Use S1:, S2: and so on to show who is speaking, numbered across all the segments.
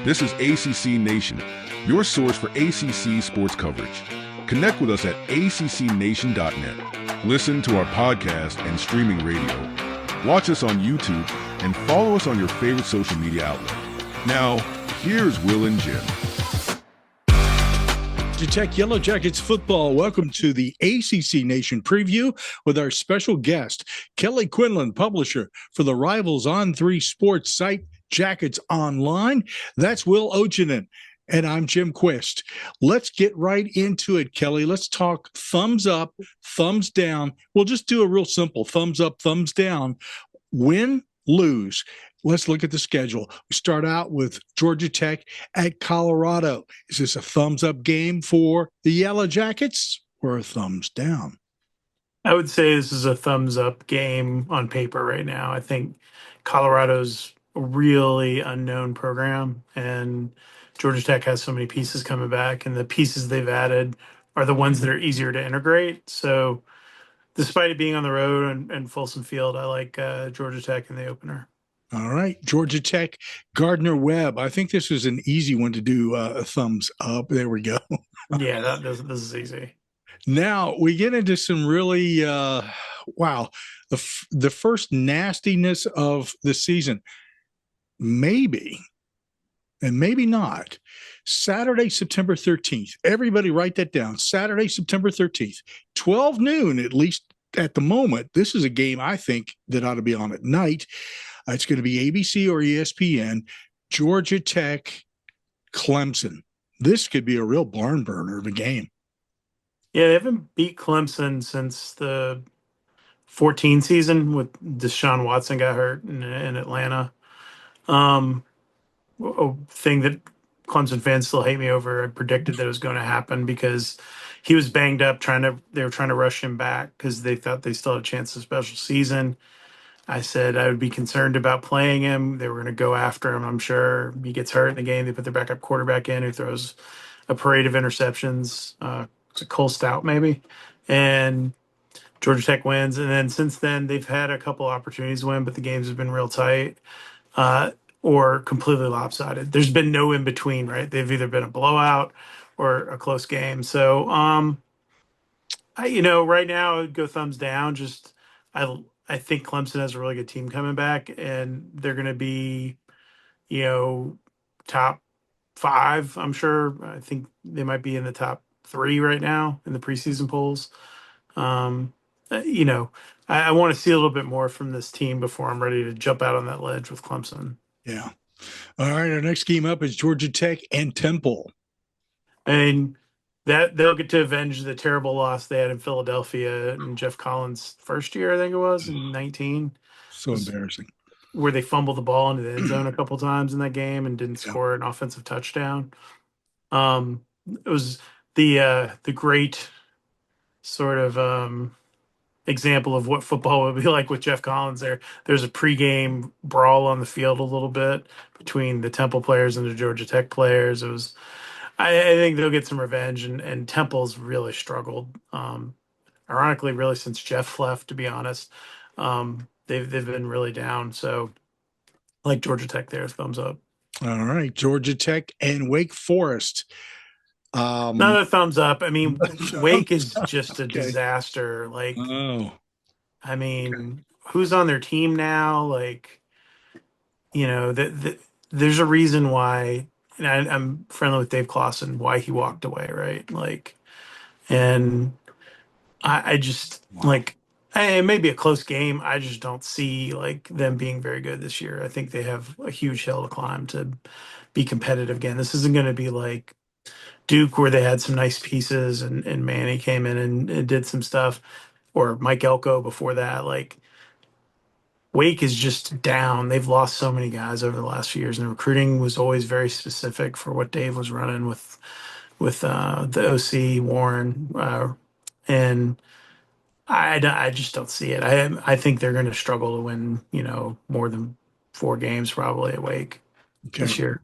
S1: This is ACC Nation, your source for ACC sports coverage. Connect with us at accnation.net. Listen to our podcast and streaming radio. Watch us on YouTube and follow us on your favorite social media outlet. Now, here's Will and Jim.
S2: Tech Yellow Jackets football. Welcome to the ACC Nation preview with our special guest, Kelly Quinlan, publisher for the Rivals on 3 sports site, Jackets Online. That's Will Ochanen, and I'm Jim Quist. Let's get right into it, Kelly. Let's talk thumbs up, thumbs down. We'll just do a real simple thumbs up, thumbs down. Win, lose. Let's look at the schedule. We start out with Georgia Tech at Colorado. Is this a thumbs-up game for the Yellow Jackets or a thumbs down?
S3: I would say this is a thumbs-up game on paper right now. I think Colorado's a really unknown program, and Georgia Tech has so many pieces coming back, and the pieces they've added are the ones that are easier to integrate. So despite it being on the road and Folsom Field, I like Georgia Tech in the opener.
S2: All right, Georgia Tech, Gardner-Webb. I think this is an easy one to do a thumbs up. There we go.
S3: Yeah, this is easy.
S2: Now we get into some really, wow, the first nastiness of the season. Maybe, and maybe not. Saturday, September 13th. Everybody write that down. Saturday, September 13th, 12 noon, at least at the moment. This is a game I think that ought to be on at night. It's going to be ABC or ESPN, Georgia Tech, Clemson. This could be a real barn burner of a game.
S3: Yeah, they haven't beat Clemson since the 14 season with Deshaun Watson got hurt in Atlanta. A thing that Clemson fans still hate me over. I predicted that it was going to happen because he was banged up. They were trying to rush him back because they thought they still had a chance of special season. I said I would be concerned about playing him. They were going to go after him, I'm sure. He gets hurt in the game. They put their backup quarterback in who throws a parade of interceptions. It's a Cole Stout maybe. And Georgia Tech wins. And then since then, they've had a couple opportunities to win, but the games have been real tight or completely lopsided. There's been no in between, right? They've either been a blowout or a close game. So, right now I would go thumbs down. I think Clemson has a really good team coming back, and they're going to be, top 5, I'm sure. I think they might be in the top 3 right now in the preseason polls. I want to see a little bit more from this team before I'm ready to jump out on that ledge with Clemson.
S2: Yeah. All right, our next game up is Georgia Tech and Temple.
S3: And that they'll get to avenge the terrible loss they had in Philadelphia in Jeff Collins' first year, I think it was, in 19.
S2: So embarrassing.
S3: Where they fumbled the ball into the end zone a couple times in that game and didn't score an offensive touchdown. It was the great sort of example of what football would be like with Jeff Collins there. There's a pregame brawl on the field a little bit between the Temple players and the Georgia Tech players. It was I think they'll get some revenge, and Temple's really struggled. Ironically, really since Jeff left, to be honest, they've been really down. So, I like Georgia Tech there, thumbs up.
S2: All right, Georgia Tech and Wake Forest.
S3: Another thumbs up. I mean, Wake is just a disaster. Who's on their team now? There's a reason why. And I'm friendly with Dave Clawson, why he walked away, right? And I just it may be a close game. I just don't see them being very good this year. I think they have a huge hill to climb to be competitive again. This isn't going to be like Duke where they had some nice pieces and Manny came in and did some stuff, or Mike Elko before that. Wake is just down. They've lost so many guys over the last few years, and the recruiting was always very specific for what Dave was running with the OC Warren, and I just don't see it. I think they're going to struggle to win, more than 4 games probably at Wake this year.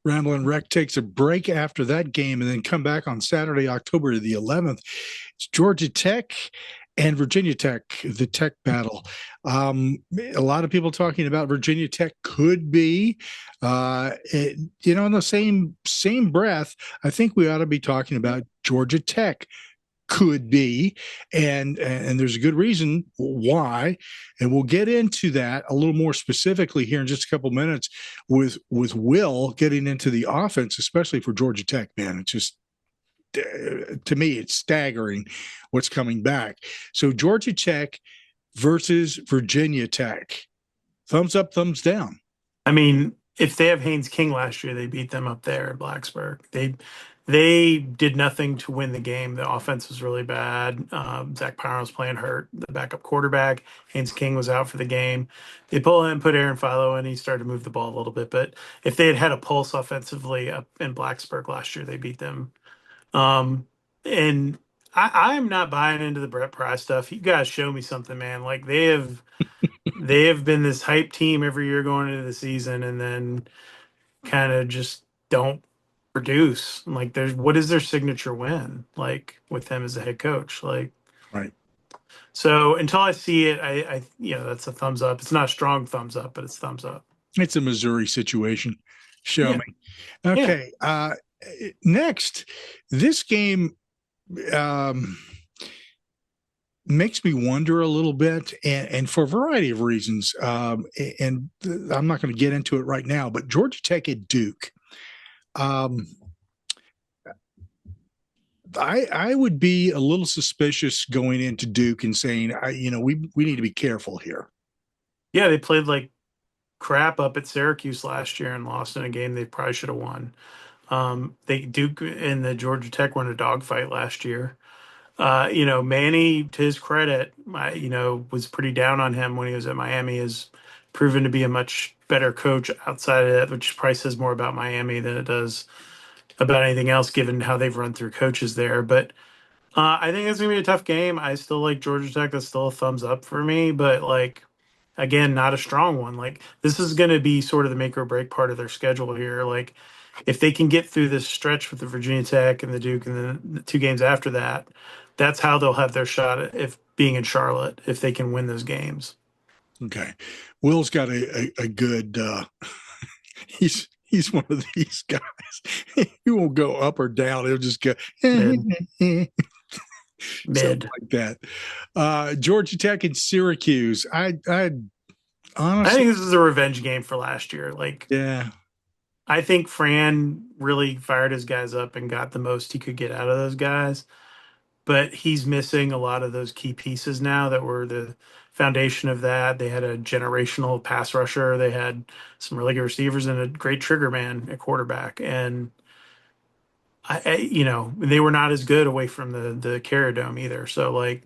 S2: Ramblin' Wreck takes a break after that game and then come back on Saturday, October the 11th. It's Georgia Tech and Virginia Tech, the Tech battle. A lot of people talking about Virginia Tech could be, in the same breath. I think we ought to be talking about Georgia Tech could be, and there's a good reason why, and we'll get into that a little more specifically here in just a couple minutes with Will getting into the offense, especially for Georgia Tech. Man, it's just to me, it's staggering what's coming back. So Georgia Tech versus Virginia Tech. Thumbs up, thumbs down.
S3: I mean, if they have Haynes King last year, they beat them up there in Blacksburg. They did nothing to win the game. The offense was really bad. Zach Power was playing hurt, the backup quarterback. Haynes King was out for the game. They pull in, put Aaron Philo in. He started to move the ball a little bit. But if they had had a pulse offensively up in Blacksburg last year, they beat them. And I am not buying into the Brett Pry stuff. You guys show me something, man. Like they have been this hype team every year going into the season, and then kind of just don't produce. Like, what is their signature win? Like with him as a head coach, like.
S2: Right.
S3: So until I see it, that's a thumbs up. It's not a strong thumbs up, but it's thumbs up.
S2: It's a Missouri situation. Show
S3: Yeah.
S2: me. Okay.
S3: Yeah.
S2: Next, this game makes me wonder a little bit, and for a variety of reasons. And I'm not going to get into it right now, but Georgia Tech at Duke. I would be a little suspicious going into Duke and saying, we need to be careful here.
S3: Yeah, they played like crap up at Syracuse last year and lost in a game they probably should have won. Duke and the Georgia Tech were in a dogfight last year. Manny, to his credit, was pretty down on him when he was at Miami. Has proven to be a much better coach outside of that, which probably says more about Miami than it does about anything else, given how they've run through coaches there. But I think it's gonna be a tough game. I still like Georgia Tech. That's still a thumbs up for me, but like again, not a strong one. Like this is gonna be sort of the make or break part of their schedule here. Like if they can get through this stretch with the Virginia Tech and the Duke and then the two games after that, that's how they'll have their shot at if being in Charlotte, if they can win those games.
S2: Okay. Will's got a good he's one of these guys. He won't go up or down. He'll just go
S3: Mid.
S2: something like that. Georgia Tech and Syracuse. I honestly,
S3: I think this is a revenge game for last year. Like,
S2: yeah.
S3: I think Fran really fired his guys up and got the most he could get out of those guys. But he's missing a lot of those key pieces now that were the foundation of that. They had a generational pass rusher. They had some really good receivers and a great trigger man at quarterback. And they were not as good away from the Carrier Dome either. So like,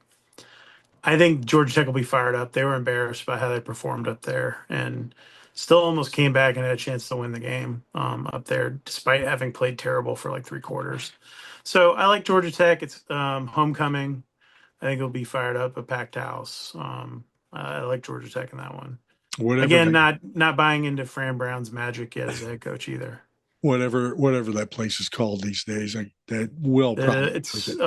S3: I think Georgia Tech will be fired up. They were embarrassed by how they performed up there, and still almost came back and had a chance to win the game up there, despite having played terrible for like three quarters. So I like Georgia Tech. It's homecoming. I think it'll be fired up, a packed house. I like Georgia Tech in that one.
S2: Whatever
S3: Again,
S2: that,
S3: not buying into Fran Brown's magic yet as a head coach either.
S2: whatever that place is called these days. That will probably
S3: It's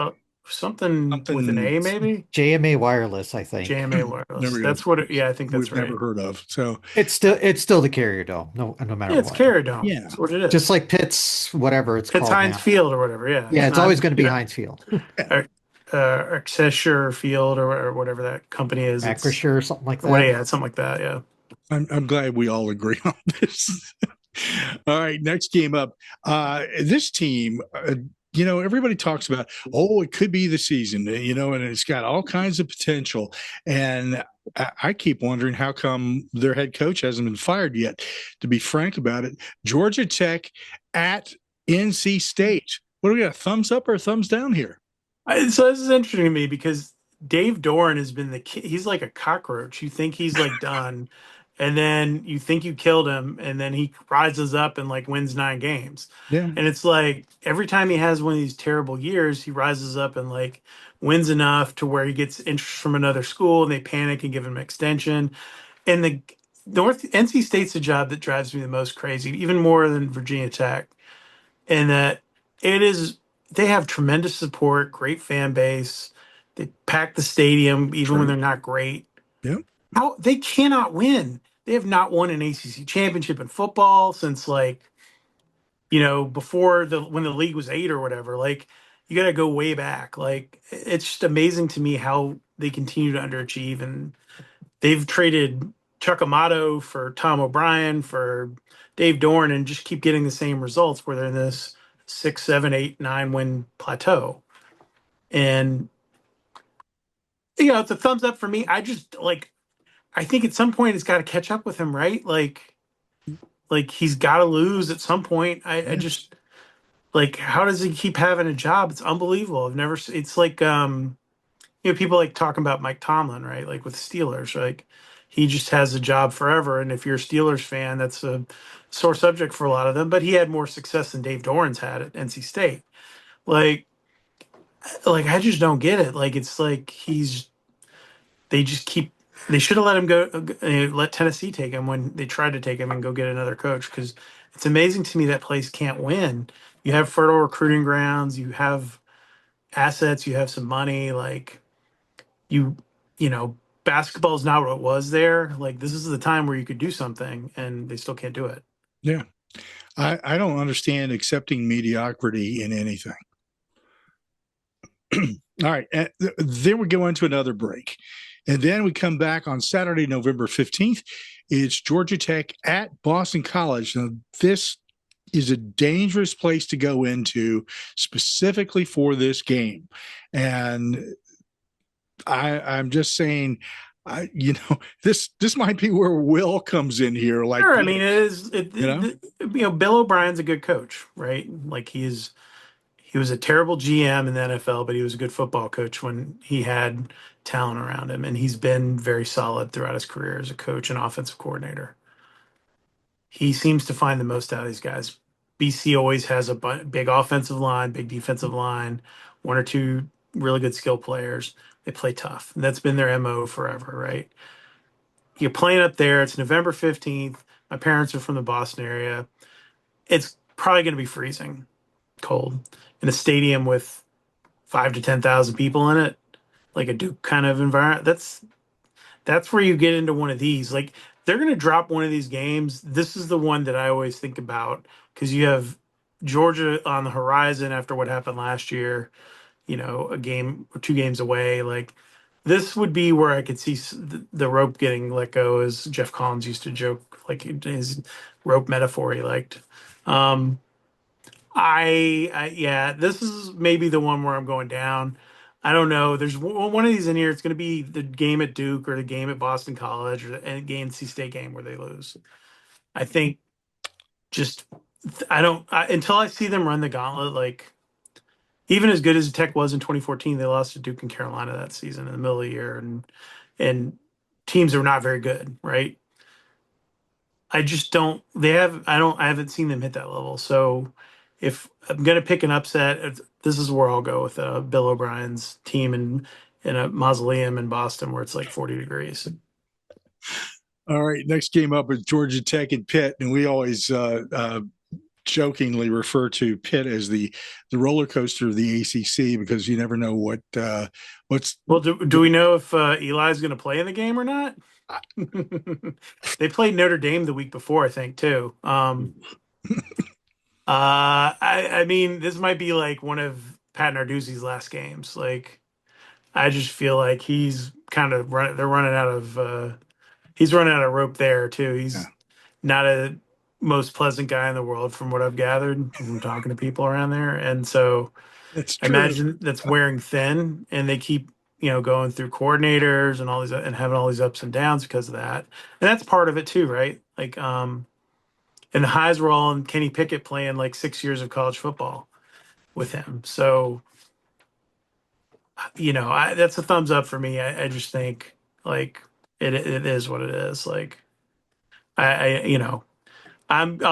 S3: something with an A, maybe
S4: JMA Wireless, I think.
S3: JMA Wireless. That's what. I think that's
S2: we've
S3: right.
S2: never heard of. So
S4: It's still the Carrier Dome, no matter
S3: Yeah, it's
S4: what.
S3: Carrier Dome.
S2: Yeah.
S3: That's what it is.
S4: Just like Pitt's, whatever it's
S3: It's
S4: called
S3: Heinz
S4: now.
S3: Field or whatever. Yeah.
S4: Yeah, it's
S3: not-
S4: always going to be Heinz Field.
S3: Accessure Field or whatever that company is.
S4: Acrisure or something like that.
S3: Yeah, it's something like that. Yeah.
S2: I'm glad we all agree on this. All right, next game up. This team, everybody talks about, it could be the season, and it's got all kinds of potential. And I keep wondering how come their head coach hasn't been fired yet. To be frank about it, Georgia Tech at NC State. What do we got? Thumbs up or thumbs down here?
S3: So this is interesting to me because Dave Doran has been he's like a cockroach. You think he's like done, and then you think you killed him, and then he rises up and like wins 9 games.
S2: Yeah.
S3: And it's like every time he has one of these terrible years, he rises up and like wins enough to where he gets interest from another school and they panic and give him an extension. And the NC State's a job that drives me the most crazy, even more than Virginia Tech. And that they have tremendous support, great fan base. They pack the stadium even when
S2: True.
S3: they're not great.
S2: Yep.
S3: How they cannot win. They have not won an ACC championship in football since before the when the league was 8 or whatever. Like you got to go way back. Like it's just amazing to me how they continue to underachieve, and they've traded Chuck Amato for Tom O'Brien for Dave Dorn and just keep getting the same results where they're in this 6, 7, 8, 9 win plateau. And it's a thumbs up for me. I think at some point it's got to catch up with him, right? Like he's got to lose at some point. I
S2: Yes.
S3: just like how does he keep having a job? It's unbelievable. I've never. It's like people like talking about Mike Tomlin, right? Like with the Steelers, like he just has a job forever. And if you're a Steelers fan, that's a sore subject for a lot of them. But he had more success than Dave Doran's had at NC State. Like, like I just don't get it. Like it's like they just keep. They should have let him go. Let Tennessee take him when they tried to take him and go get another coach because it's amazing to me that place can't win. You have fertile recruiting grounds. You have assets. You have some money. Like you you know basketball is not what it was there. Like this is the time where you could do something and they still can't do it.
S2: Yeah. I don't understand accepting mediocrity in anything. All right. Then we go into another break. And then we come back on Saturday, November 15th. It's Georgia Tech at Boston College. Now, this is a dangerous place to go into specifically for this game. And I'm just saying, this might be where Will comes in here. Like,
S3: Sure, I mean it is.
S2: you know,
S3: Bill O'Brien's a good coach, right? Like he was a terrible GM in the NFL, but he was a good football coach when he had talent around him, and he's been very solid throughout his career as a coach and offensive coordinator. He seems to find the most out of these guys. BC always has a big offensive line, big defensive line, one or two really good skill players. They play tough. And that's been their MO forever, right? You're playing up there. It's November 15th. My parents are from the Boston area. It's probably going to be freezing cold in a stadium with 5 to 10,000 people in it, like a Duke kind of environment. That's where you get into one of these. Like they're going to drop one of these games. This is the one that I always think about because you have Georgia on the horizon after what happened last year. A game or 2 games away. Like this would be where I could see the rope getting let go, as Jeff Collins used to joke, like his rope metaphor he liked. Um, yeah, this is maybe the one where I'm going down. I don't know. There's one of these in here. It's going to be the game at Duke or the game at Boston College or the NC State game where they lose. I think just I don't until I see them run the gauntlet. Like even as good as Tech was in 2014, they lost to Duke and Carolina that season in the middle of the year, and teams are not very good, right? I just don't. They have. I don't. I haven't seen them hit that level. So, if I'm gonna pick an upset, this is where I'll go with Bill O'Brien's team in a mausoleum in Boston where it's like 40 degrees.
S2: all right. Next game up is Georgia Tech and Pitt. And we always jokingly refer to Pitt as the roller coaster of the ACC because you never know what's.
S3: Well, do we know if Eli's going to play in the game or not? They played Notre Dame the week before, I think, too. I mean, this might be like one of Pat Narduzzi's last games. Like, I just feel like he's kind of running. They're running out of. He's running out of rope there too.
S2: Yeah,
S3: He's not a most pleasant guy in the world, from what I've gathered from talking to people around there, and so
S2: that's
S3: I
S2: true.
S3: imagine that's wearing thin. And they keep going through coordinators and all these and having all these ups and downs because of that. And that's part of it too, right? Like, and the highs were all in Kenny Pickett playing like 6 years of college football with him. So, that's a thumbs up for me. I just think like it is what it is. Like I'll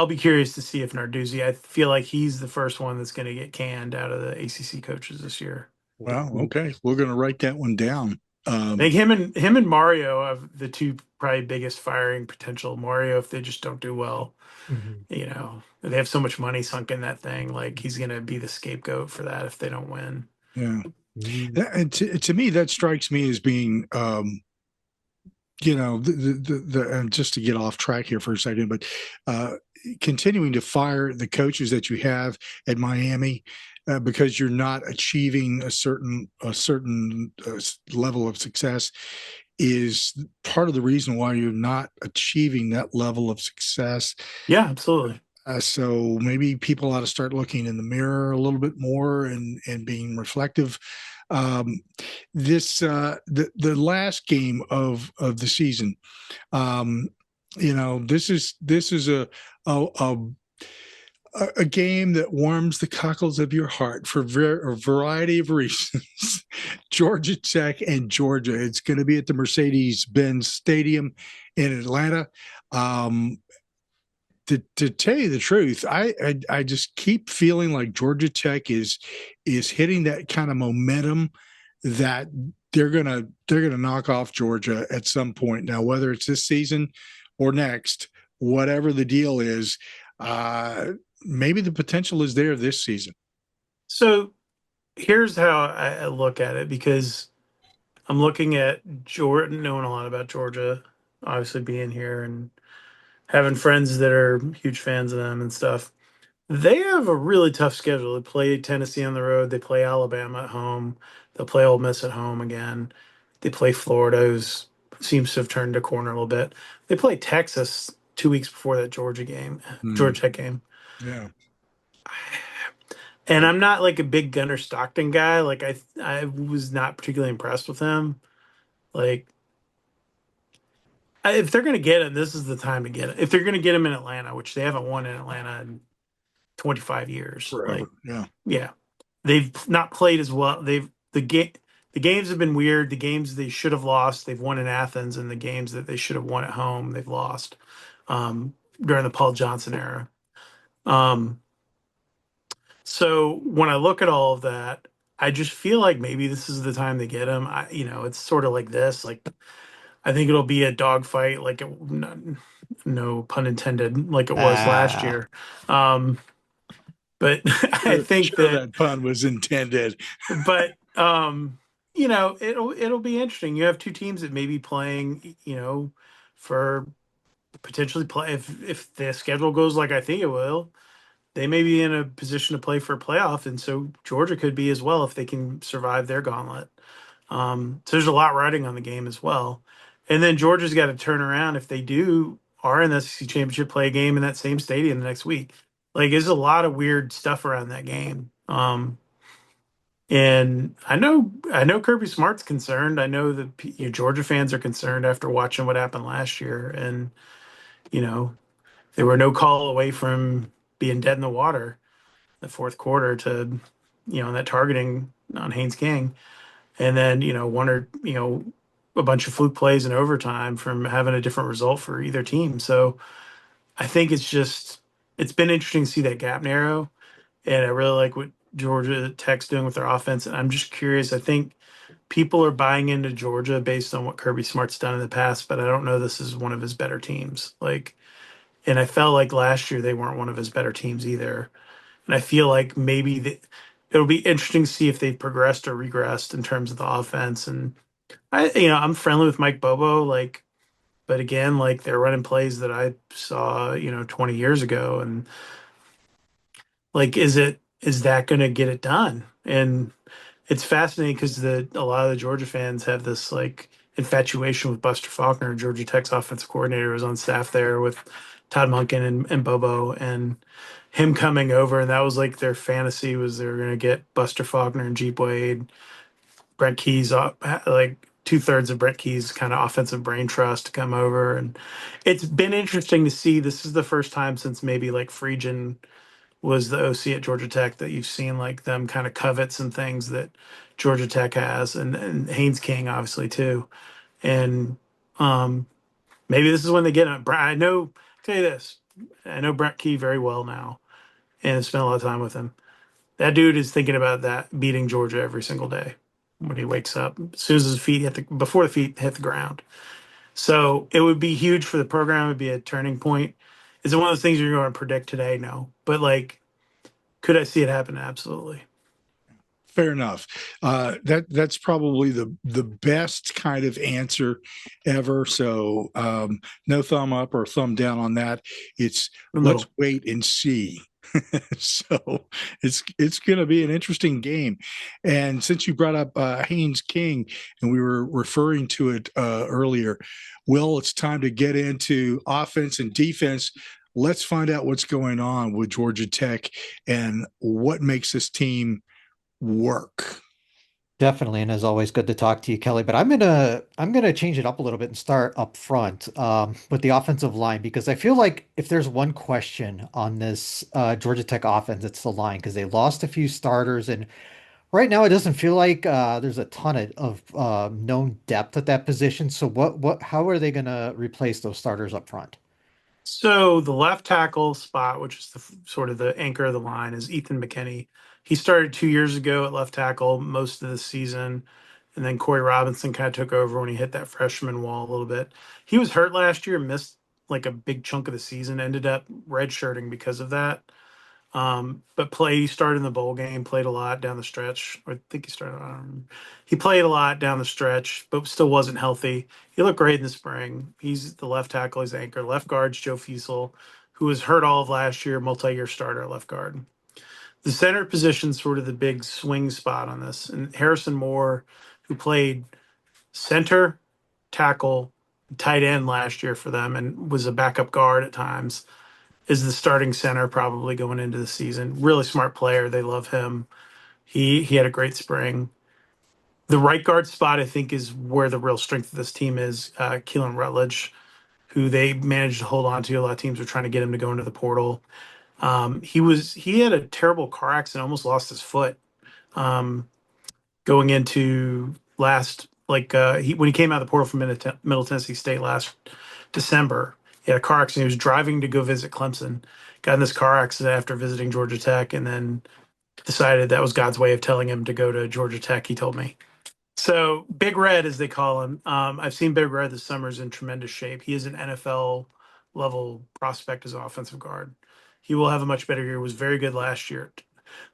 S3: be curious to see if Narduzzi. I feel like he's the first one that's going to get canned out of the ACC coaches this year.
S2: Well, okay. We're going to write that one down.
S3: I think him and Mario have the two probably biggest firing potential. Mario, if they just don't do well,
S4: Mhm.
S3: they have so much money sunk in that thing. Like he's going to be the scapegoat for that if they don't win.
S2: Yeah.
S4: Mm.
S2: And to me, that strikes me as being, and just to get off track here for a second, but uh, continuing to fire the coaches that you have at Miami because you're not achieving a certain level of success is part of the reason why you're not achieving that level of success.
S3: Yeah, absolutely.
S2: So maybe people ought to start looking in the mirror a little bit more and being reflective. Um, this the last game of the season. Um, this is a a game that warms the cockles of your heart for a variety of reasons. Georgia Tech and Georgia. It's going to be at the Mercedes-Benz Stadium in Atlanta. Um, to tell you the truth, I just keep feeling like Georgia Tech is hitting that kind of momentum that they're gonna knock off Georgia at some point. Now, whether it's this season or next, whatever the deal is, uh, maybe the potential is there this season.
S3: So here's how I look at it, because I'm looking at Jordan, knowing a lot about Georgia, obviously being here and having friends that are huge fans of them and stuff. They have a really tough schedule. They play Tennessee on the road. They play Alabama at home. They'll play Ole Miss at home again. They play Florida, who seems to have turned a corner a little bit. They play Texas 2 weeks before that
S2: Hmm.
S3: Georgia Tech game.
S2: Yeah.
S3: And I'm not like a big Gunnar Stockton guy. Like I was not particularly impressed with him. Like if they're gonna get him, this is the time to get it. If they're gonna get him in Atlanta, which they haven't won in Atlanta in 25 years,
S2: Forever.
S3: like
S2: Yeah.
S3: yeah, they've not played as well. The games have been weird. The games they should have lost, they've won in Athens, and the games that they should have won at home, they've lost during the Paul Johnson era. Um, so when I look at all of that, I just feel like maybe this is the time to get him. It's sort of like this. Like I think it'll be a dogfight, like no pun intended, like it was last
S4: Ah,
S3: year. Um, but I
S2: Sure,
S3: think
S2: sure
S3: that
S2: that pun was intended.
S3: but it'll be interesting. You have two teams that may be playing, for potentially play if the schedule goes like I think it will, they may be in a position to play for a playoff, and so Georgia could be as well if they can survive their gauntlet. So there's a lot riding on the game as well. And then Georgia's got to turn around if they do are in the SEC championship, play a game in that same stadium the next week. Like there's a lot of weird stuff around that game. And I know Kirby Smart's concerned. I know that Georgia fans are concerned after watching what happened last year, and you know they were no call away from being dead in the water the fourth quarter to that targeting on Haynes King, and then one or a bunch of fluke plays in overtime from having a different result for either team. So I think it's been interesting to see that gap narrow, and I really like what Georgia Tech's doing with their offense. And I'm just curious. I think people are buying into Georgia based on what Kirby Smart's done in the past, but I don't know this is one of his better teams. And I felt like last year they weren't one of his better teams either. And I feel like maybe it'll be interesting to see if they've progressed or regressed in terms of the offense. And I'm friendly with Mike Bobo, but again, like they're running plays that I saw, 20 years ago, and like, is that going to get it done? And it's fascinating because a lot of the Georgia fans have this like infatuation with Buster Faulkner, Georgia Tech's offensive coordinator, who was on staff there with Todd Monken and Bobo, and him coming over, and that was like their fantasy was they were going to get Buster Faulkner and Jeep Wade, Brent Key's up, like 2/3 of Brent Key's kind of offensive brain trust to come over, and it's been interesting to see. This is the first time since maybe like Friedgen was the OC at Georgia Tech that you've seen like them kind of covet some things that Georgia Tech has, and Haynes King obviously too. And um, maybe this is when they get it. I know. Tell you this, I know Brent Key very well now, and have spent a lot of time with him. That dude is thinking about that beating Georgia every single day when he wakes up, as soon as his feet before the feet hit the ground. So it would be huge for the program. It'd be a turning point. Is it one of those things you're going to predict today? No, but like, could I see it happen? Absolutely.
S2: Fair enough. That's probably the best kind of answer ever. So no thumb up or thumb down on that. It's
S3: The
S2: let's
S3: middle.
S2: wait and see. So it's going to be an interesting game. And since you brought up Haynes King, and we were referring to it earlier, Will, it's time to get into offense and defense. Let's find out what's going on with Georgia Tech and what makes this team work.
S4: Definitely, and as always, good to talk to you, Kelly. But I'm gonna change it up a little bit and start up front with the offensive line because I feel like if there's one question on this Georgia Tech offense, it's the line because they lost a few starters, and right now it doesn't feel like there's a ton of known depth at that position. So how are they gonna replace those starters up front?
S3: So the left tackle spot, which is sort of the anchor of the line, is Ethan McKinney. He started 2 years ago at left tackle most of the season, and then Corey Robinson kind of took over when he hit that freshman wall a little bit. He was hurt last year, missed like a big chunk of the season, ended up redshirting because of that. But he started in the bowl game, played a lot down the stretch. Or I think he started. He played a lot down the stretch, but still wasn't healthy. He looked great in the spring. He's the left tackle. He's the anchor. Left guard's Joe Fiesel, who was hurt all of last year, multi-year starter at left guard. The center position's sort of the big swing spot on this. And Harrison Moore, who played center, tackle, tight end last year for them, and was a backup guard at times is the starting center probably going into the season. Really smart player. They love him. He had a great spring. The right guard spot, I think, is where the real strength of this team is. Keelan Rutledge, who they managed to hold on to. A lot of teams were trying to get him to go into the portal. He had a terrible car accident, almost lost his foot um, going into last when he came out of the portal from Middle Tennessee State last December. He had a car accident. He was driving to go visit Clemson, got in this car accident after visiting Georgia Tech, and then decided that was God's way of telling him to go to Georgia Tech. He told me. So Big Red, as they call him, I've seen Big Red this summer is in tremendous shape. He is an NFL level prospect as an offensive guard. He will have a much better year. Was very good last year.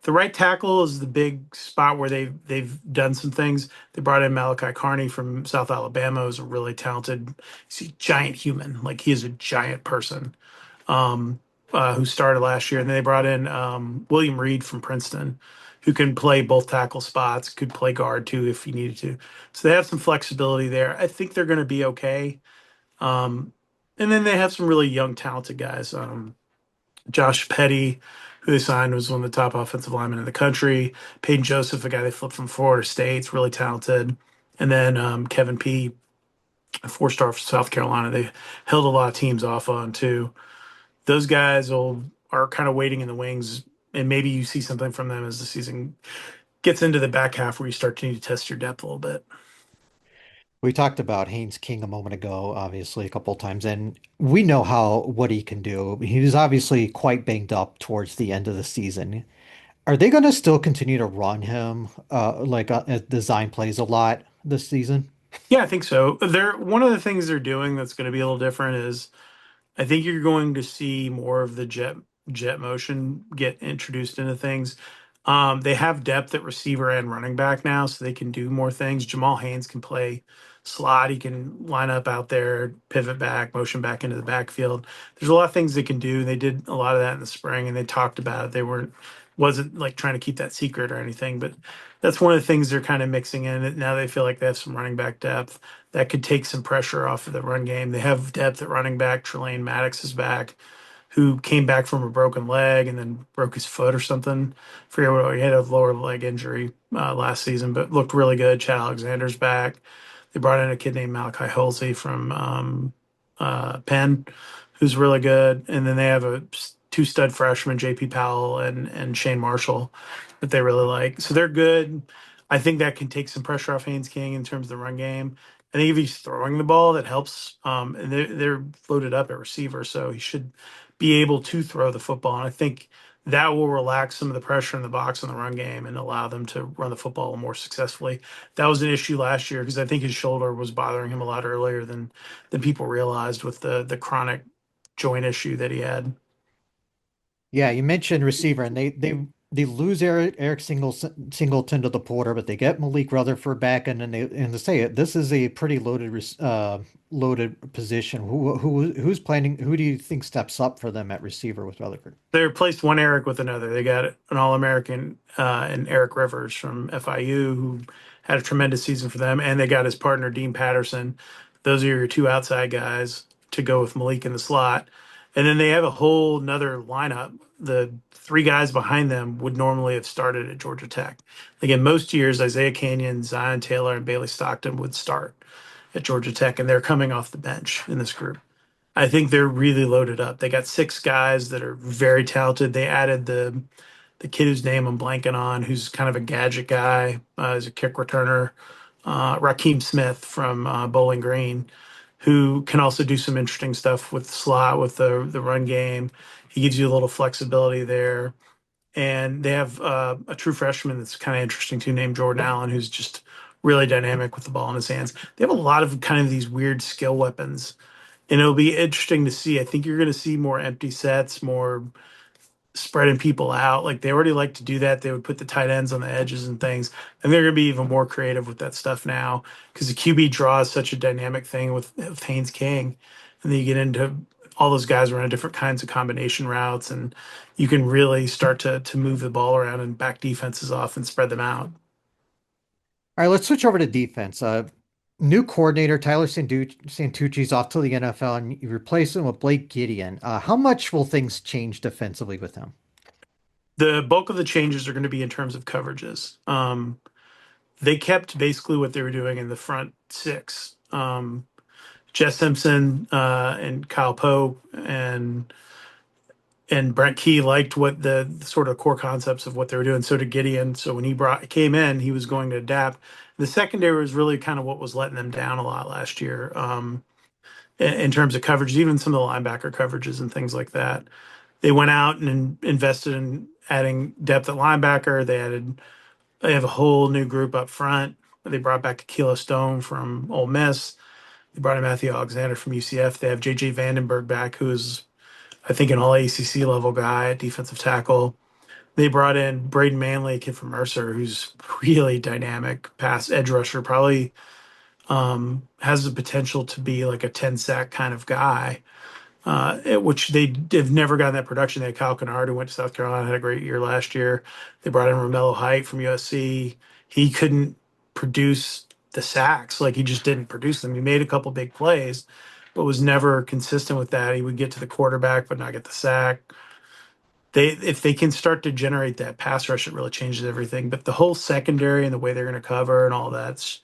S3: The right tackle is the big spot where they've done some things. They brought in Malachi Carney from South Alabama, who's a really talented, he's a giant human. Like he is a giant person. Um, who started last year, and then they brought in William Reed from Princeton, who can play both tackle spots, could play guard too if he needed to. So they have some flexibility there. I think they're going to be okay. Um, and then they have some really young, talented guys. Josh Petty, who they signed, was one of the top offensive linemen in the country. Peyton Joseph, a guy they flipped from Florida State, really talented. And then Kevin P, a four-star from South Carolina. They held a lot of teams off on too. Those guys are kind of waiting in the wings, and maybe you see something from them as the season gets into the back half where you start to need to test your depth a little bit.
S4: We talked about Haynes King a moment ago, obviously a couple of times, and we know what he can do. He was obviously quite banged up towards the end of the season. Are they going to still continue to run him design plays a lot this season?
S3: Yeah, I think so. They're one of the things they're doing that's going to be a little different is I think you're going to see more of the jet motion get introduced into things. They have depth at receiver and running back now, so they can do more things. Jamal Haynes can play slot. He can line up out there, pivot back, motion back into the backfield. There's a lot of things they can do. They did a lot of that in the spring, and they talked about it. They wasn't like trying to keep that secret or anything, but that's one of the things they're kind of mixing in. Now they feel like they have some running back depth that could take some pressure off of the run game. They have depth at running back. Trelane Maddox is back, who came back from a broken leg and then broke his foot or something. Forget what he had, a lower leg injury last season, but looked really good. Chad Alexander's back. They brought in a kid named Malachi Holsey from Penn, who's really good, and then they have a two stud freshmen, J.P. Powell and Shane Marshall, that they really like. So they're good. I think that can take some pressure off Haynes King in terms of the run game. I think if he's throwing the ball, that helps. And they're loaded up at receiver, so he should be able to throw the football. And I think that will relax some of the pressure in the box on the run game and allow them to run the football more successfully. That was an issue last year because I think his shoulder was bothering him a lot earlier than people realized with the chronic joint issue that he had.
S4: Yeah, you mentioned receiver, and they lose Eric Singleton to the Porter, but they get Malik Rutherford back, and then they say it. This is a pretty loaded position. Who's planning? Who do you think steps up for them at receiver with Rutherford?
S3: They replaced one Eric with another. They got an All-American and Eric Rivers from FIU, who had a tremendous season for them, and they got his partner Dean Patterson. Those are your two outside guys to go with Malik in the slot, and then they have a whole nother lineup. The three guys behind them would normally have started at Georgia Tech. Like in most years, Isaiah Canyon, Zion Taylor, and Bailey Stockton would start at Georgia Tech, and they're coming off the bench in this group. I think they're really loaded up. They got six guys that are very talented. They added the kid whose name I'm blanking on, who's kind of a gadget guy, is a kick returner, Raheem Smith from Bowling Green, who can also do some interesting stuff with the slot, with the run game. He gives you a little flexibility there. And they have a true freshman that's kind of interesting too, named Jordan Allen, who's just really dynamic with the ball in his hands. They have a lot of kind of these weird skill weapons, and it'll be interesting to see. I think you're going to see more empty sets, more spreading people out. Like they already like to do that. They would put the tight ends on the edges and things, and they're going to be even more creative with that stuff now because the QB draw is such a dynamic thing with Haynes King, and then you get into all those guys running different kinds of combination routes, and you can really start to move the ball around and back defenses off and spread them out.
S4: All right, let's switch over to defense. New coordinator Tyler Santucci's off to the NFL, and you replace him with Blake Gideon. How much will things change defensively with him?
S3: The bulk of the changes are going to be in terms of coverages. They kept basically what they were doing in the front six. Jess Simpson and Kyle Pope and Brent Key liked what the sort of core concepts of what they were doing. So did Gideon. So when he came in, he was going to adapt. The secondary was really kind of what was letting them down a lot last year, in terms of coverage, even some of the linebacker coverages and things like that. They went out and invested in adding depth at linebacker. They have a whole new group up front. They brought back Akilo Stone from Ole Miss. They brought in Matthew Alexander from UCF. They have JJ Vandenberg back, who is, I think, an all ACC level guy at defensive tackle. They brought in Braden Manley, a kid from Mercer, who's really dynamic pass edge rusher, probably has the potential to be like a 10 sack kind of guy, which have never gotten that production. They had Kyle Kennard, who went to South Carolina, had a great year last year. They brought in Romello Height from USC. He couldn't produce the sacks, like he just didn't produce them. He made a couple big plays, but was never consistent with that. He would get to the quarterback, but not get the sack. If they can start to generate that pass rush, it really changes everything. But the whole secondary and the way they're going to cover and all that's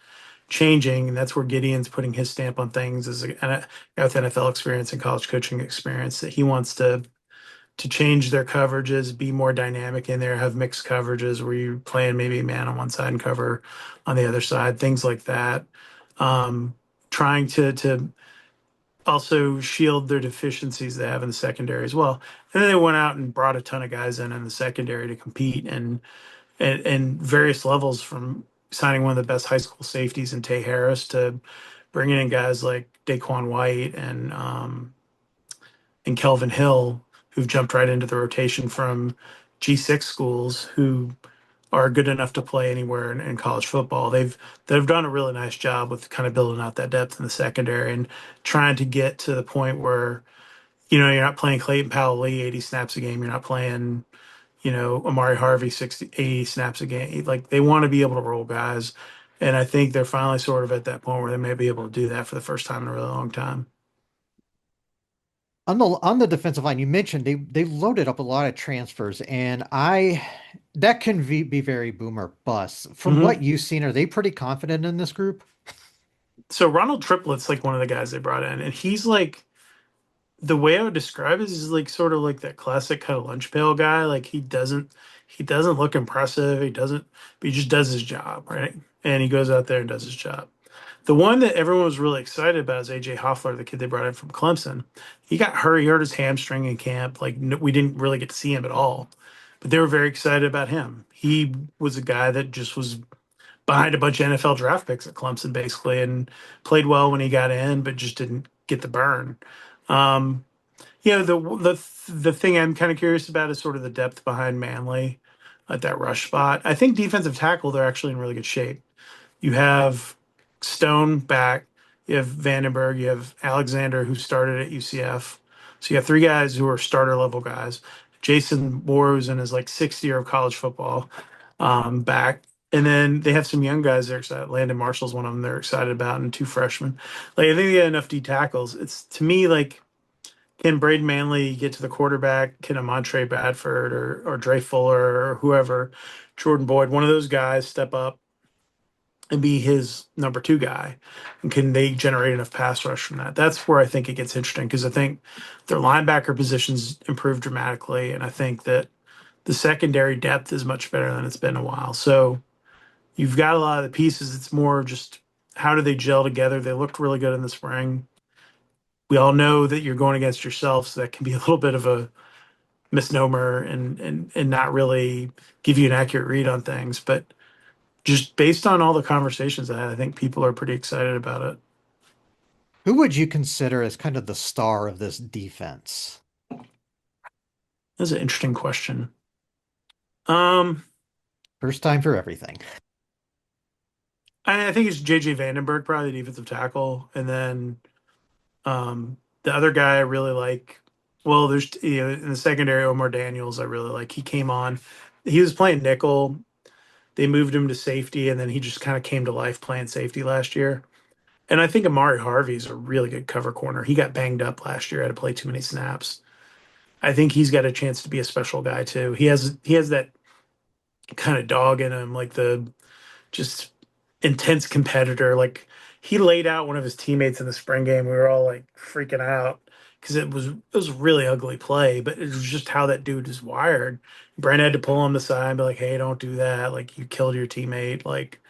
S3: changing, and that's where Gideon's putting his stamp on things as a guy with NFL experience and college coaching experience, that he wants to change their coverages, be more dynamic in there, have mixed coverages where you're playing maybe a man on one side and cover on the other side, things like that. Trying to also shield their deficiencies they have in the secondary as well. And then they went out and brought a ton of guys in the secondary to compete and various levels, from signing one of the best high school safeties in Tay Harris to bringing in guys like Daquan White and Kelvin Hill, who've jumped right into the rotation from G6 schools, who are good enough to play anywhere in college football. They've done a really nice job with kind of building out that depth in the secondary and trying to get to the point where, you're not playing Clayton Powell-Lee 80 snaps a game. You're not playing, Amari Harvey 60, 80 snaps a game. Like, they want to be able to roll guys. And I think they're finally sort of at that point where they may be able to do that for the first time in a really long time.
S4: On the defensive line, you mentioned they loaded up a lot of transfers, and I that can be very boomer bust. From
S3: Mhm.
S4: what you've seen, are they pretty confident in this group?
S3: So Ronald Triplett's like one of the guys they brought in, and he's like, the way I would describe it is like sort of like that classic kind of lunch pail guy. Like he doesn't look impressive. But he just does his job, right? And he goes out there and does his job. The one that everyone was really excited about is AJ Hoffler, the kid they brought in from Clemson. He got hurt. He hurt his hamstring in camp. Like, we didn't really get to see him at all, but they were very excited about him. He was a guy that just was behind a bunch of NFL draft picks at Clemson, basically, and played well when he got in, but just didn't get the burn. Um, the thing I'm kind of curious about is sort of the depth behind Manley. at that rush spot. I think defensive tackle, they're actually in really good shape. You have Stone back, you have Vandenberg, you have Alexander who started at UCF. So you have three guys who are starter level guys. Jason Moore, who's in his like sixth year of college football, back. And then they have some young guys they're excited. Landon Marshall's one of them they're excited about, and two freshmen. Like I think they got enough D tackles. It's to me like, can Braden Manley get to the quarterback? Can a Montre Bradford or Dre Fuller or whoever, Jordan Boyd, one of those guys step up and be his number two guy? And can they generate enough pass rush from that? That's where I think it gets interesting, because I think their linebacker positions improved dramatically. And I think that the secondary depth is much better than it's been in a while. So you've got a lot of the pieces. It's more just how do they gel together? They looked really good in the spring. We all know that you're going against yourself, so that can be a little bit of a misnomer and not really give you an accurate read on things. But just based on all the conversations I had, I think people are pretty excited about it.
S4: Who would you consider as kind of the star of this defense?
S3: That's an interesting question. Um,
S4: First time for everything.
S3: I think it's JJ Vandenberg, probably the defensive tackle, and then the other guy I really like. Well, there's in the secondary, Omar Daniels. I really like. He came on. He was playing nickel. They moved him to safety, and then he just kind of came to life playing safety last year. And I think Amari Harvey's a really good cover corner. He got banged up last year, had to play too many snaps. I think he's got a chance to be a special guy too. He has that kind of dog in him, like the just intense competitor. Like he laid out one of his teammates in the spring game. We were all like freaking out because it was a really ugly play, but it was just how that dude is wired. Brent had to pull him aside and be like, "Hey, don't do that. Like you killed your teammate. Like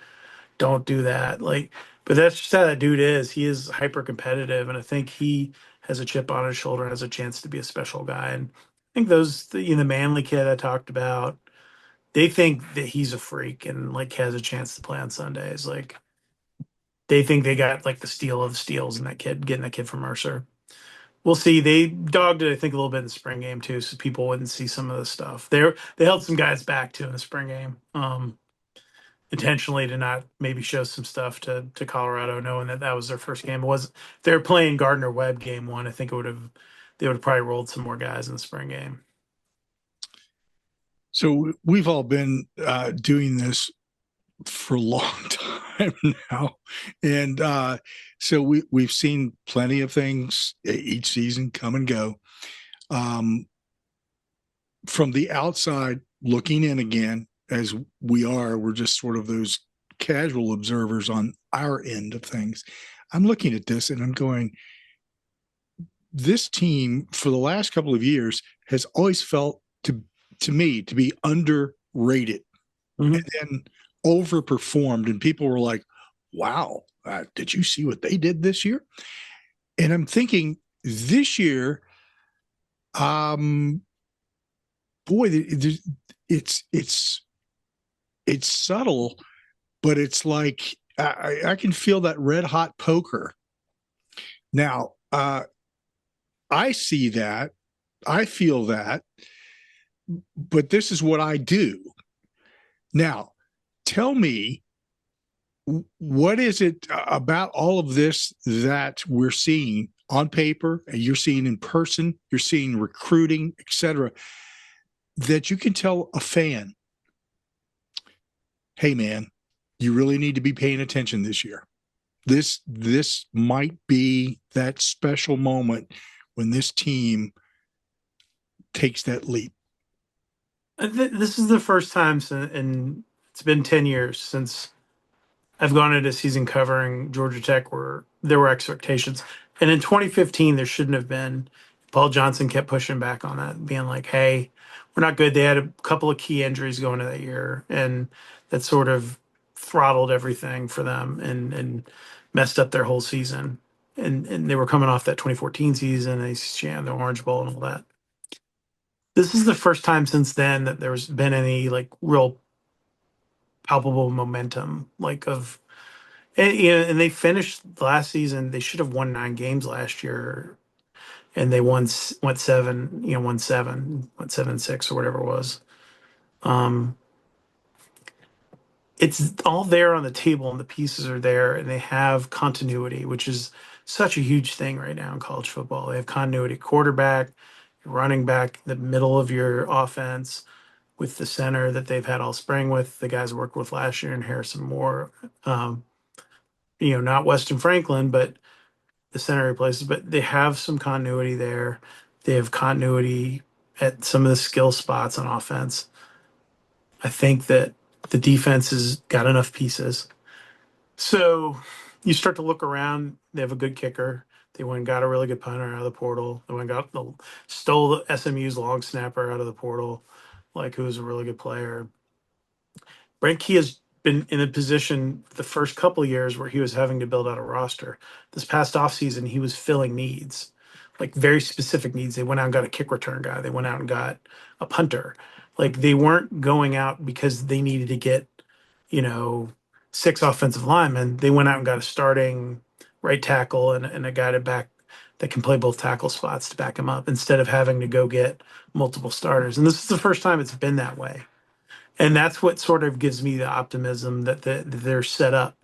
S3: don't do that." Like, but that's just how that dude is. He is hyper competitive, and I think he has a chip on his shoulder and has a chance to be a special guy. And I think the Manly kid I talked about, they think that he's a freak and like has a chance to play on Sundays. Like they think they got like the steal of steals in that kid, getting that kid from Mercer. We'll see. They dogged it, I think, a little bit in the spring game too, so people wouldn't see some of the stuff. They held some guys back too in the spring game, intentionally to not maybe show some stuff to Colorado, knowing that that was their first game. It was if they were playing Gardner Webb game one. I think they would have probably rolled some more guys in the spring game.
S2: So we've all been doing this for a long time now, and so we've seen plenty of things each season come and go. From the outside looking in again, as we're just sort of those casual observers on our end of things. I'm looking at this and I'm going, this team for the last couple of years has always felt to me to be underrated and then overperformed. And people were like, wow, did you see what they did this year? And I'm thinking this year, boy, it's subtle, but it's like I can feel that red hot poker. Now, I see that, I feel that, but this is what I do. Now, tell me, what is it about all of this that we're seeing on paper, and you're seeing in person, you're seeing recruiting, et cetera, that you can tell a fan, hey, man, you really need to be paying attention this year. This might be that special moment when this team takes that leap.
S3: This is the first time and it's been 10 years since I've gone into a season covering Georgia Tech where there were expectations. And in 2015, there shouldn't have been. Paul Johnson kept pushing back on that, being like, hey, we're not good. They had a couple of key injuries going into that year, and that sort of throttled everything for them and messed up their whole season. And they were coming off that 2014 season, they jammed the Orange Bowl and all that. This is the first time since then that there's been any like real palpable momentum, like of and they finished last season. They should have won 9 games last year, and they went seven, went 7, went 7-6 or whatever it was. it's all there on the table and the pieces are there and they have continuity, which is such a huge thing right now in college football. They have continuity quarterback, running back, the middle of your offense with the center that they've had all spring with the guys I worked with last year and Harrison Moore. Um, not Weston Franklin, but the center replaces, but they have some continuity there. They have continuity at some of the skill spots on offense. I think that the defense has got enough pieces. So you start to look around. They have a good kicker. They went and got a really good punter out of the portal. They went and stole the SMU's long snapper out of the portal, like who was a really good player. Brent Key has been in a position the first couple of years where he was having to build out a roster. This past offseason, he was filling needs, like very specific needs. They went out and got a kick return guy. They went out and got a punter. Like they weren't going out because they needed to get, you know, six offensive linemen. They went out and got a starting right tackle and a guy to back that can play both tackle spots to back him up instead of having to go get multiple starters. And this is the first time it's been that way. And that's what sort of gives me the optimism that they're set up.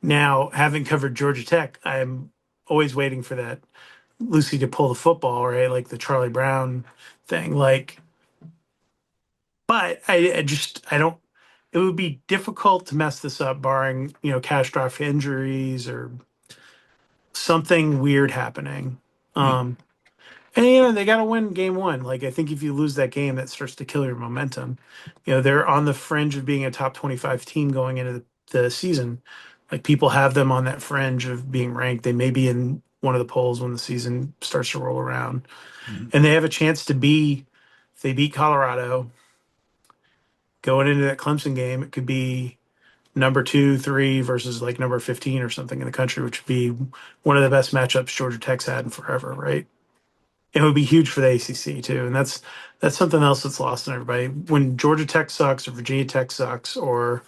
S3: Now, having covered Georgia Tech, I'm always waiting for that Lucy to pull the football, right? Like the Charlie Brown thing. But I don't. It would be difficult to mess this up, barring catastrophic injuries or something weird happening.
S2: Hmm.
S3: Um, And they got to win game one. Like I think if you lose that game, that starts to kill your momentum. They're on the fringe of being a top 25 team going into the season. Like people have them on that fringe of being ranked. They may be in one of the polls when the season starts to roll around.
S2: Mhm.
S3: And they have a chance to be, if they beat Colorado going into that Clemson game, it could be number two, three versus like number 15 or something in the country, which would be one of the best matchups Georgia Tech's had in forever, right? It would be huge for the ACC too, and that's something else that's lost on everybody. When Georgia Tech sucks or Virginia Tech sucks or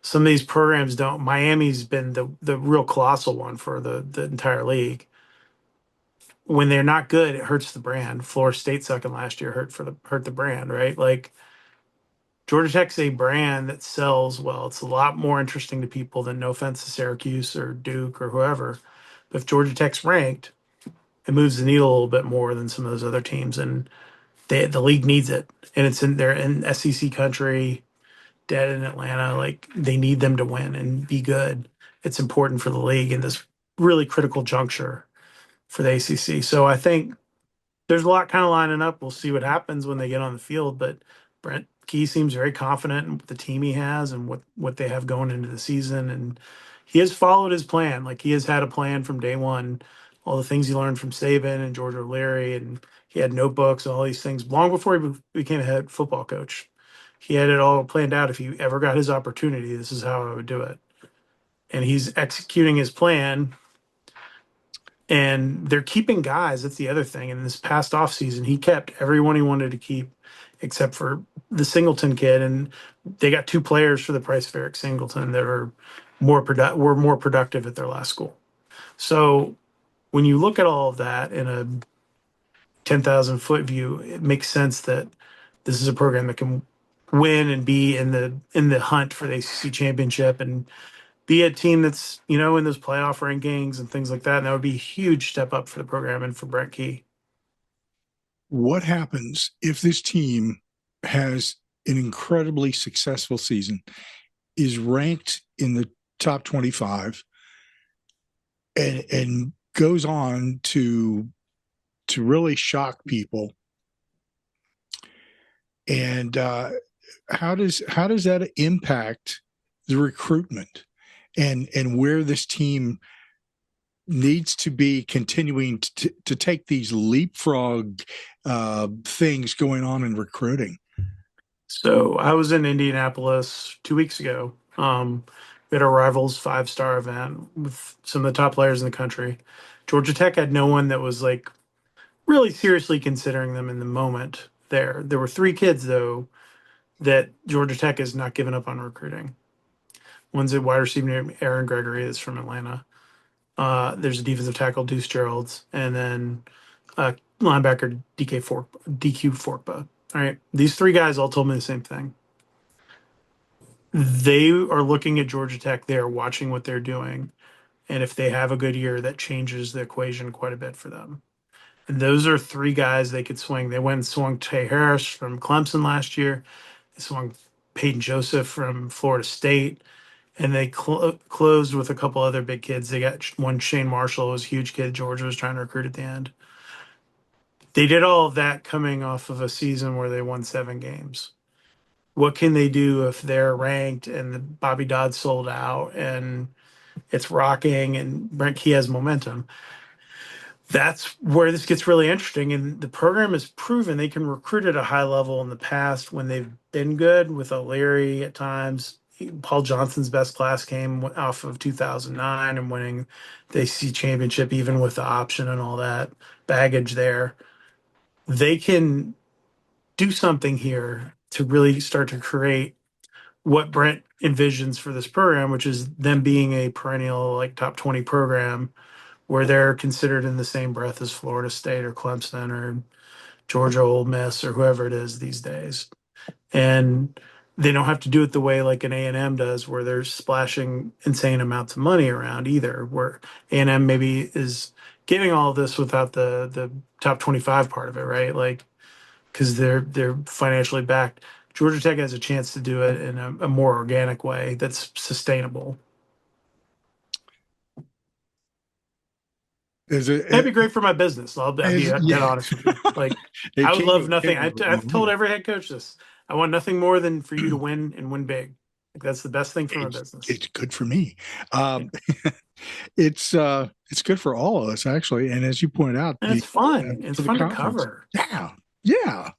S3: some of these programs don't, Miami's been the real colossal one for the entire league. When they're not good, it hurts the brand. Florida State sucking last year hurt the brand, right? Like Georgia Tech's a brand that sells well. It's a lot more interesting to people than no offense to Syracuse or Duke or whoever. But if Georgia Tech's ranked, it moves the needle a little bit more than some of those other teams. And the league needs it, and it's in they're in SEC country, dead in Atlanta. Like they need them to win and be good. It's important for the league in this really critical juncture for the ACC. So I think there's a lot kind of lining up. We'll see what happens when they get on the field, but Brent Key seems very confident in the team he has and what they have going into the season, and he has followed his plan. Like he has had a plan from day one. All the things he learned from Saban and George O'Leary, and he had notebooks and all these things long before he became a head football coach. He had it all planned out. If he ever got his opportunity, this is how I would do it. And he's executing his plan and they're keeping guys. That's the other thing. In this past offseason, he kept everyone he wanted to keep, except for the Singleton kid. And they got two players for the price of Eric Singleton that are were more productive at their last school. So when you look at all of that in a 10,000-foot view, it makes sense that this is a program that can win and be in the hunt for the ACC championship and be a team that's in those playoff rankings and things like that. And that would be a huge step up for the program and for Brent Key.
S2: What happens if this team has an incredibly successful season, is ranked in the top 25, and goes on to really shock people? And how does that impact the recruitment and where this team needs to be continuing to take these leapfrog things going on in recruiting?
S3: So I was in Indianapolis 2 weeks ago. We had a Rivals 5-star event with some of the top players in the country. Georgia Tech had no one that was like really seriously considering them in the moment there. There were three kids, though, that Georgia Tech has not given up on recruiting. One's a wide receiver named Aaron Gregory that's from Atlanta. There's a defensive tackle, Deuce Geralds, and then linebacker DQ Forkba. All right. These three guys all told me the same thing. They are looking at Georgia Tech. They are watching what they're doing. And if they have a good year, that changes the equation quite a bit for them. And those are three guys they could swing. They went and swung Tay Harris from Clemson last year. They swung Peyton Joseph from Florida State. And they closed with a couple other big kids. They got one Shane Marshall, was a huge kid Georgia was trying to recruit at the end. They did all of that coming off of a season where they won 7 games. What can they do if they're ranked and Bobby Dodd sold out and it's rocking and Brent Key has momentum? That's where this gets really interesting. And the program has proven they can recruit at a high level in the past when they've been good with O'Leary at times. Paul Johnson's best class came off of 2009 and winning the ACC championship, even with the option and all that baggage there. They can do something here to really start to create what Brent envisions for this program, which is them being a perennial like top 20 program where they're considered in the same breath as Florida State or Clemson or Georgia Ole Miss or whoever it is these days. And they don't have to do it the way like an A&M does where they're splashing insane amounts of money around either, where A&M maybe is getting all of this without the top 25 part of it, right? Like because they're financially backed. Georgia Tech has a chance to do it in a more organic way that's sustainable.
S2: Is
S3: That'd be
S2: it,
S3: great for my business. I'll be dead
S2: yeah,
S3: honest with you. Like,
S2: it
S3: I would love
S2: came,
S3: nothing.
S2: came over
S3: I've told
S2: me.
S3: every head coach this. I want nothing more than for you to win and win big. Like, that's the best thing for my business.
S2: It's good for me.
S3: Yeah.
S2: Um, it's good for all of us actually. And as you pointed out,
S3: And it's fun. It's
S2: for the
S3: fun to
S2: conference.
S3: cover.
S2: Yeah. Yeah.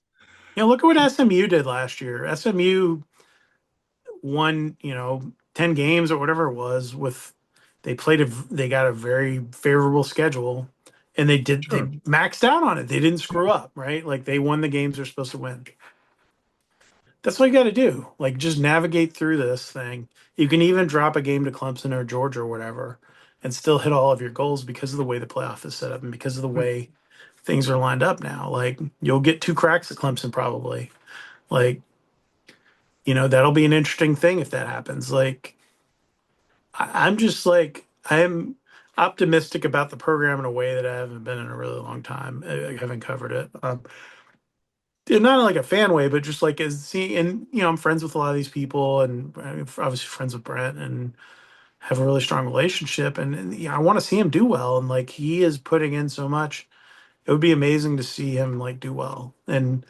S3: Look at what SMU did last year. SMU won, 10 games or whatever it was with they got a very favorable schedule and they
S2: Sure.
S3: maxed out on it. They didn't
S2: Yeah.
S3: screw up, right? Like they won the games they're supposed to win. That's what you got to do. Like just navigate through this thing. You can even drop a game to Clemson or Georgia or whatever and still hit all of your goals because of the way the playoff is set up and because of the way things are lined up now. Like you'll get 2 cracks at Clemson probably. Like, that'll be an interesting thing if that happens. Like I'm just like I'm optimistic about the program in a way that I haven't been in a really long time. I haven't covered it. And not like a fan way, but just like as seeing, and I'm friends with a lot of these people, and I'm obviously friends with Brent, and have a really strong relationship. And I want to see him do well, and like he is putting in so much. It would be amazing to see him like do well, and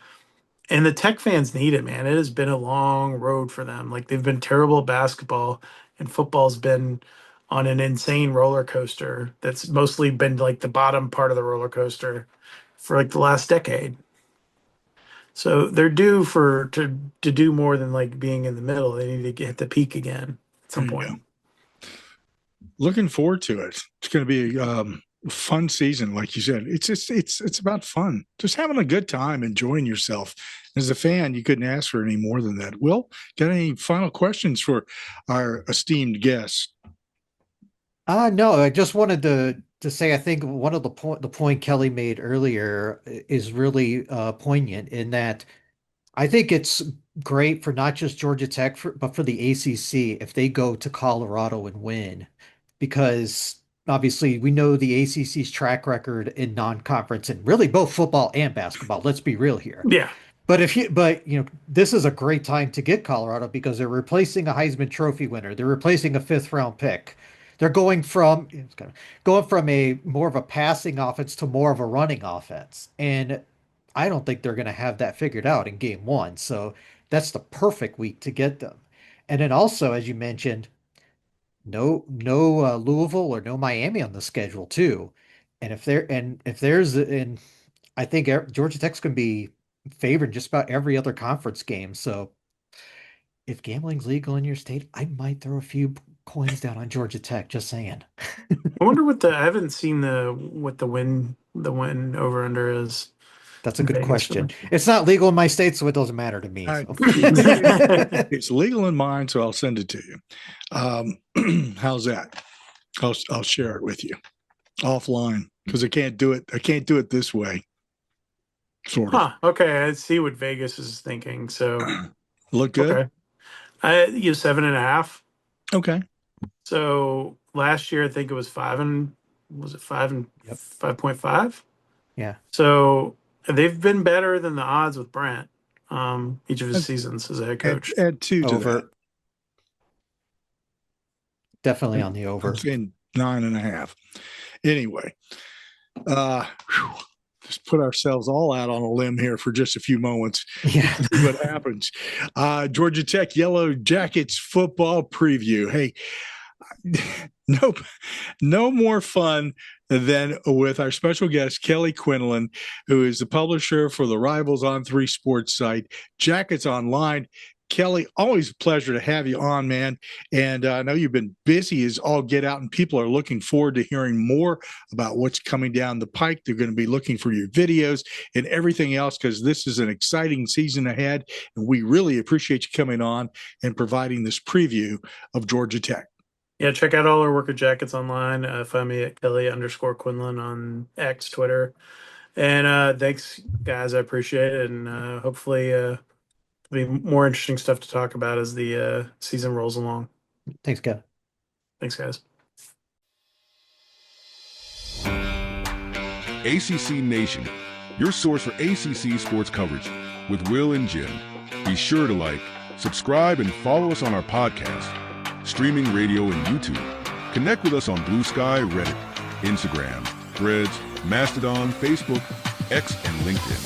S3: the Tech fans need it, man. It has been a long road for them. Like they've been terrible at basketball, and football's been on an insane roller coaster that's mostly been like the bottom part of the roller coaster for like the last decade. So they're due to do more than like being in the middle. They need to get the peak again at
S2: There
S3: some
S2: you go.
S3: point.
S2: Looking forward to it. It's going to be a fun season, like you said. It's about fun, just having a good time, enjoying yourself. As a fan, you couldn't ask for any more than that. Will, got any final questions for our esteemed guests?
S4: No, I just wanted to say I think one of the point Kelly made earlier is really poignant in that I think it's great for not just Georgia Tech, but for the ACC if they go to Colorado and win, because obviously we know the ACC's track record in non-conference and really both football and basketball. Let's be real here.
S3: Yeah.
S4: But this is a great time to get Colorado because they're replacing a Heisman Trophy winner. They're replacing a fifth round pick. They're going from a more of a passing offense to more of a running offense. And I don't think they're going to have that figured out in game one. So that's the perfect week to get them. And then also, as you mentioned, no Louisville or no Miami on the schedule too. And if there's and I think Georgia Tech's going to be favored just about every other conference game. So if gambling's legal in your state, I might throw a few coins down on Georgia Tech. Just saying.
S3: I wonder I haven't seen what the win over under is
S4: That's a
S3: in
S4: good
S3: Vegas.
S4: question. It's not legal in my state, so it doesn't matter to me.
S2: All right.
S4: So.
S2: It's legal in mine, so I'll send it to you. How's that? I'll share it with you offline because I can't do it. I can't do it this way. Sort of.
S3: Huh. Okay. I see what Vegas is thinking. So
S2: Look good.
S3: okay. I give 7.5.
S2: Okay.
S3: So last year I think it was five and
S4: Yep.
S3: 5.5.
S4: Yeah.
S3: So they've been better than the odds with Brent. Each of his
S2: Add,
S3: seasons as a head
S2: add,
S3: coach.
S2: add two to that.
S4: Over. Definitely on the
S2: I'm
S4: over.
S2: saying 9.5. Anyway, whew, just put ourselves all out on a limb here for just a few moments.
S4: Yeah.
S2: See what happens. Georgia Tech Yellow Jackets football preview. Hey, no more fun than with our special guest, Kelly Quinlan, who is the publisher for the Rivals on 3 sports site, Jackets Online. Kelly, always a pleasure to have you on, man. And I know you've been busy as all get out, and people are looking forward to hearing more about what's coming down the pike. They're going to be looking for your videos and everything else because this is an exciting season ahead. And we really appreciate you coming on and providing this preview of Georgia Tech.
S3: Yeah, check out all our work at Jackets Online. Find me at Kelly_Quinlan on X, Twitter. And thanks, guys. I appreciate it. And hopefully there'll be more interesting stuff to talk about as the season rolls along.
S4: Thanks, Kev.
S3: Thanks, guys.
S1: ACC Nation, your source for ACC sports coverage with Will and Jim. Be sure to like, subscribe, and follow us on our podcast, streaming radio, and YouTube. Connect with us on Blue Sky, Reddit, Instagram, Threads, Mastodon, Facebook, X, and LinkedIn.